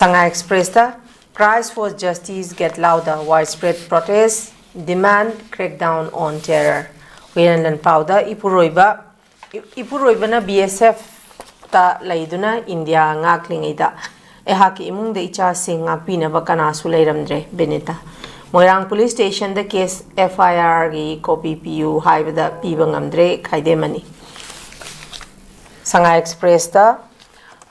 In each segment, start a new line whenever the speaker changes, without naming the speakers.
Shanghai Express cries for justice get louder. Widespread protests demand crackdown on terror. Huyanlan Pauda Ipuroiba na BSF ta laiduna India ngaklingaida. Ehaki imung de icha sing ngakpina bakana sulairamdre Benita. Moirang Police Station the case FIR gi copy PU haibada pibangamdre kaidemani. Shanghai Express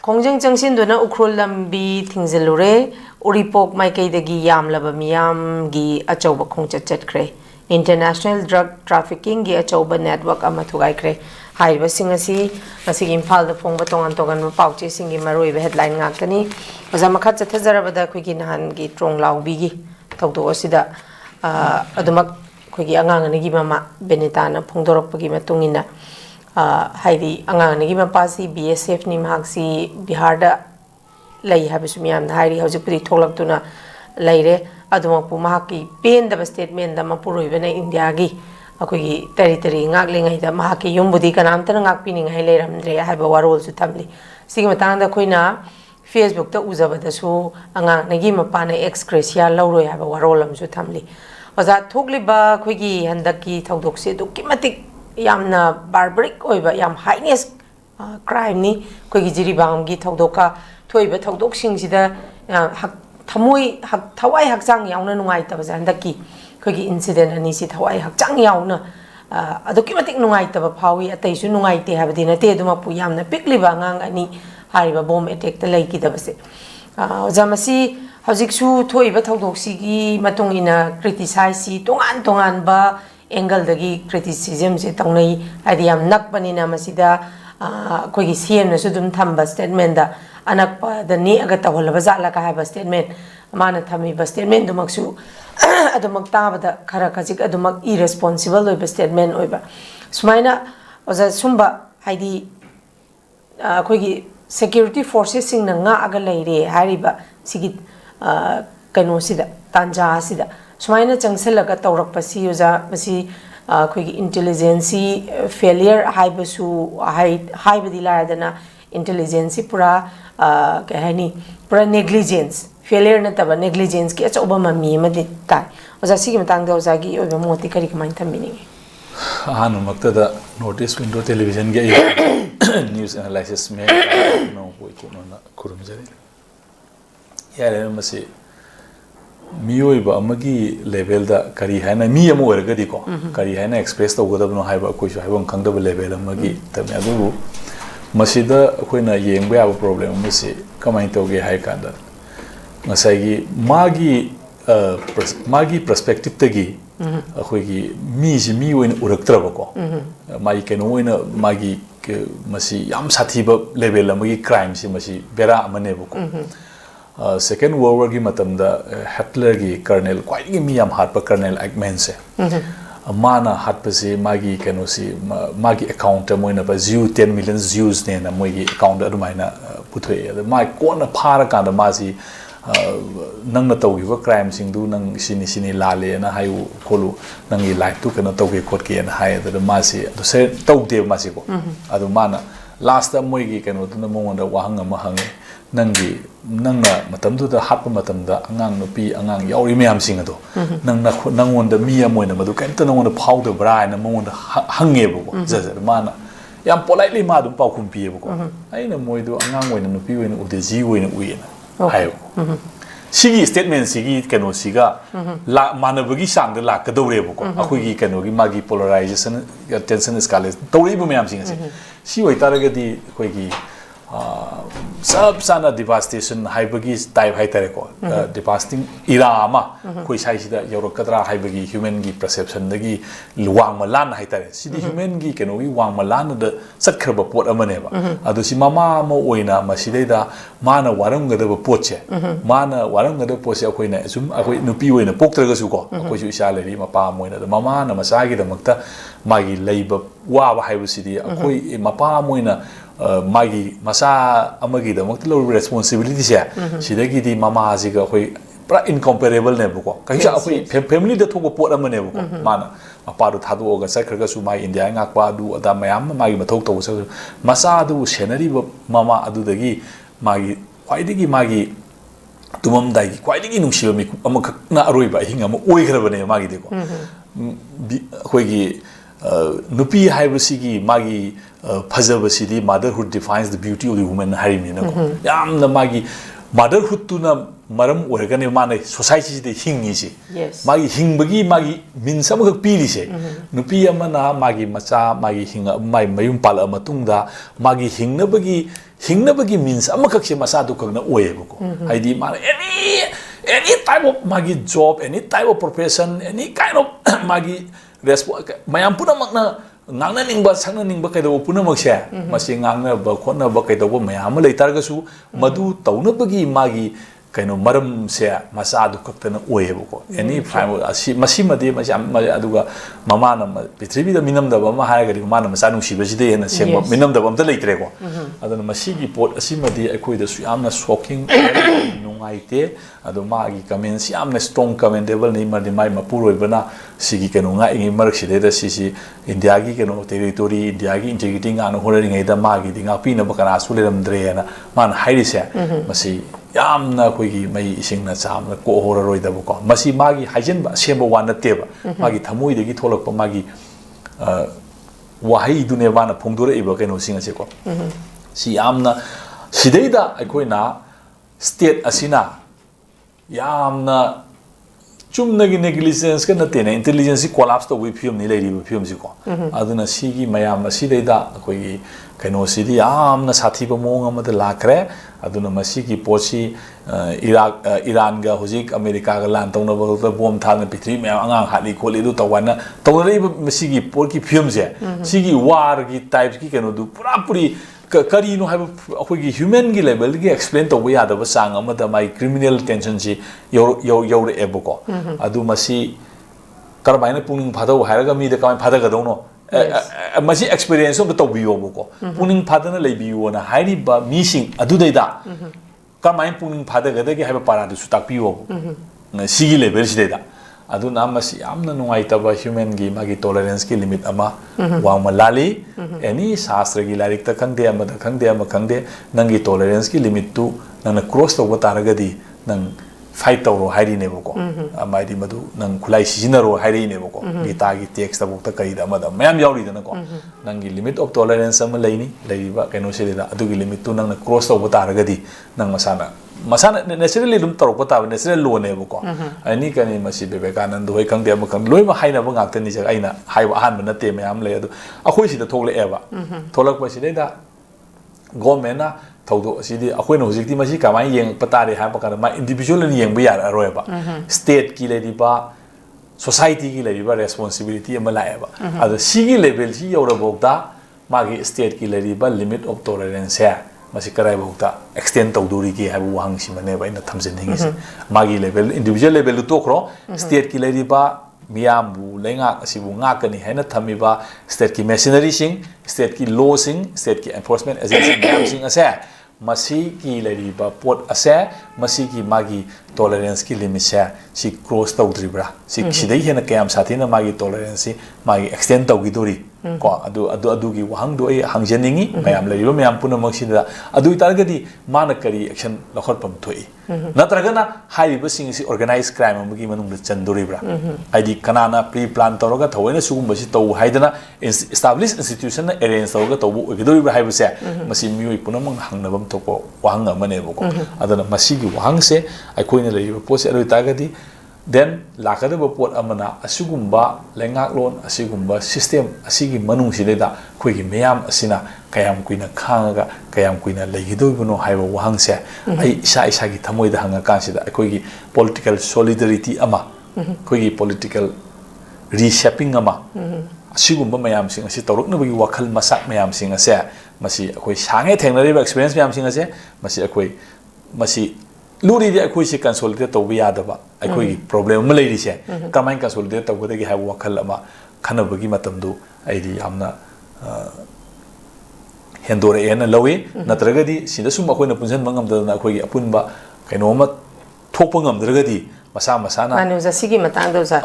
Kongjang Changsinduna Ukrul Lambi Thingzilure Uripok Maikaidagi Yamlaba Miyam gi Achauba Khongchat Chatkre International Drug Trafficking gi Achauba Network Amathugaikre Haiba Singasi Nasi Impal the Pongba Tongan Togan Pauche Singi Marui headline ngakani Ozamakhat Chathazarabada Kwiginahan gi Trong Laubigi Tauto Osida Adumak Kwigi Angangi Mama Benitana Pongdorokpagi Matungina Haidi Angangi Mapasi BSF ni Maxi Biharda Lay Habismiam Hari Hosipri Tolaktuna Laire Adumapu Mahaki pain the statement the Mapuru even India gi Akugi territory ngakling the Mahaki Yumbudi Kanamtan ngakpining Hileram Dre have a warol to Tamli. Sigmatanda Quina Facebook the Uzaba the Su Angangi Mapana ex Crecia Lauro have a warolam to Tamli. Was that Togliba Quigi and the key Taudoxi Dukimatic Yamna barbaric oiba yam heinous crime ni Kogi Jiribam gi Taudoka Toiba Taudoxing Sida Tamui Tawai Haksang Yauna Nuaita was andaki Kogi incident and isi Tawai Haksang Yauna a documentic Nuaita Pawi at Taisu Nuaite have dinner Teduma Puyamna Pickly Bangang ani Hariba bomb attack the lake Dabase. Zamasi Hoziksu Toiba Taudoxigi Matungina criticize Tongan ba angle dagi criticism se tawnai adiam nakpanina masida kogi cm na sudum thamba statement da anakpa da ni aga tawholaba zala ka haba statement mana thami ba statement dumaksu adumak tabada khara khajik adumak irresponsible oiba statement oiba sumaina oza sumba haidi kogi security forces sing na nga aga leire hariba sigi kano sida tanja sida Sumaina Changselaga Taurak Pasi Uza Masi Quick intelligence failure Haibasu Haibadiladana intelligence pura Kahani pura negligence failure nataba negligence ki acha obama mi madi tai oza sigi matang da ozagi oba moti kari kamain thambini
hanu maktada notice window television ge news analysis me no koi kono na kurum jari yare masi Mioiba amagi level da kari haina mi amu ergadi ko kari haina express tawgadabno haiba koisu haibam khangdaba level amagi tamne adubu masida koina yengba yaba problem masi kamai tawge hai kanda ngasai magi perspective tagi akhoi mi ji mi oin uraktraba ko mai keno oina magi masi yam sathiba level amagi crime si masi bera amane ko Second World War ki matamda Hitler ki Colonel quite miyam hatpa Colonel Eichmann se mana hatpa se magi kano si magi account moina pa 10 million Jews ne na moigi account adumaina puthoi ada mai kona phara kanda masi nangna tawgiba crime singdu nang sini lale na hayu kholu nangi life tu kana tawge khot ki na hay ada masi adu se tawde masi ko adu mana last time moigi kano tu na mongonda wahanga mahangi nangna matamdu da hatpa matamda angang nupi angang yauri miyam sing ado nangonda miya moina madu kenta nangonda phawda bra na mongonda hangebo ko jajar mana yam politely ma dum pau khumpi ebo ko aina moidu angang oina nupi oina udeji oina uina hayo sigi statement sigi kano siga la manabagi sangda la kadorebo ko akhugi kano gi magi polarization tension escalate tawribu miyam sing ase si oitaragadi khoigi sab sana devastation haibagi type haitare ko devastating era ama koi sai sida yorokadra haibagi human gi perception dagi luwang malan haitare sidi human gi keno gi wang malan da satkhaba pot amane ba adu si mama mo oina masidai da mana warang gada pot che mana warang gada pot se akoi na sum akoi nupi oina poktraga su ko akoi su isa leri mapa moina da mama na masagi da makta magi leiba wa ba haibusidi akoi mapa moina magi masa amagi da makta lo responsibility se sidagi di mama asiga khoi pra incomparable ne buko kaisa khoi family da thoko pot amane buko mana mapa du thadu oga sakra su mai india ngak pa du ada mayam magi mathok to masa du scenery mama adu dagi magi khwaidagi magi tumamdai ki khwaidagi nungsiba mi amakna aroiba hinga ama oigrabane magi deko khoi nupi haibasigi magi phajabasidi motherhood defines the beauty of the woman harimni na ko yamna magi motherhood tuna maram oirgane mane society de hingi si magi hingbagi magi min samaka pili se nupi amana magi macha magi hinga mai mayum pala matungda magi hingnabagi means amakak se masa du kagna oyebo ko haidi mane any type of magi job any type of profession any kind of magi mayam puna makna ngangna ningba sangna ningba kaido puna makse masi ngangna ba khona ba kaido ba mayam leitar ga su madu tauna bagi magi kaino maram se masa du kaktana oyebo ko any masi made masi aduga mama na prithvi da minam da ba ma ha ga mama na masa nung siba jide na sengba minam da ba amta leitre ko adana masi gi pot asi made akoi da su amna shocking nungaite adu ma gi comments amna strong commendable ni ma di mai mapuroi bana sigi kaino nga ingi marak side da sisi india gi kaino territory india gi integrity nga no horing ai da ma gi dinga pina ba kana su leram dre na man hairi se masi yamna koigi mai isingna chamna ko hora roida ko masi magi hajen ba semba wana teba magi thamoi degi tholak pa magi wahai dune wana phongdore iba keno singa se ko si yamna sideida akoina state asina yamna chumnagi negligence ka natena intelligence collapse to we film ni lady film si ko aduna sigi mayam sideida akoi keno sidi yamna sathi ba mong amada lakre aduna masigi posi Iran ga hojik America ga lan tawna ba bom thal na pitri me angang hali kholi du tawana tawna masigi por ki film je sigi war gi types ki keno du puri kari no have akhoi human gi level gi explain to ya da ba sang amada mai criminal tension ji yo ebo ko adu masi karbaina puning phadau hairaga mi da kamai phadaga dono masi experience of the tobiyo ko puning phadana leibiyo na hairi ba missing adudaida kamai puning phadaga da gi haiba para du sutak piyo sigi level sideda adu na masi amna nuaita ba human gi magi tolerance ki limit ama wa malali any shastra gi larik ta khangde ama khangde nangi tolerance ki limit tu nang cross to bataraga di nang fight tawro hairi ne boko amai di madu nang khulai sijinaro hairi ne boko gita gi text tabuk ta kai da amada mayam yauri da ko nangi limit of tolerance ama leini leiba keno se da adu gi limit tu nang cross to bataraga di nang masana naturally dum tarok pata natural lo ne boko ani kani masi bebekanand hoi kangde am kang loi ma haina ba ngak tani ja aina haiba han na te mayam le adu akhoi sida thokle eba tholak pa sida da government na thodo sidi akhoi no hojikti masi kamai yeng patare ha pa kana ma individual ni yeng ba yar aroi ba state ki le di ba society ki le di ba responsibility ama la eba adu sigi level si yora bokda magi state ki le di ba limit of tolerance ya masi karai bokta extend tawduri ki habu wang si mane ba ina thamjen hingi magi level individual level to kro state ki le di ba miyam bu lenga asibu nga kani haina thami ba state ki machinery sing state ki law sing state ki enforcement agency miyam sing ase masi ki lari ba pot ase masi ki magi tolerance ki limit se si cross tawdri bra si sidai hena kayam sathina magi tolerance magi extend tawgidori ko adu gi wahang do ai hangjeningi mayam lari ba mayam puna maksida adu targadi mana kari action lakhot pam thoi natragana hai ba sing si organized crime amagi manung chandori bra aidi kanana pre plan toroga thoina sugum basi taw haidana established institution na arrange tawga tawbu ogidori bra haibase masi mioi punamang hangnabam topo wahang amane boko adana masi gi wahang se aikoina lari ba posi adu targadi then lakada ba pot amana asugumba lengak lon asigumba system asigi manung sideda khoigi meyam asina kayam kuina khanga kayam kuina legidoibno haiba wahang se ai isa gi thamoi da hanga kansida khoigi political solidarity ama khoigi political reshaping ama asigumba mayam sing asi torokna bagi wakhal masak mayam sing ase masi khoi sange thengnari ba experience mayam sing ase masi luri di akoi se consolidate to biya da ba akoi problem ma leiri se kamai consolidate to gode gi ha wakhal ama khana bagi matam du ai di amna hendore ena lawi natraga di sida sum akoi na punjan mangam da na akoi gi apun ba kaino ma thokpa ngam draga di masa na
manu za sigi matang da za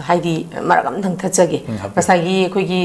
haidi maragam thang thachagi masagi akoi gi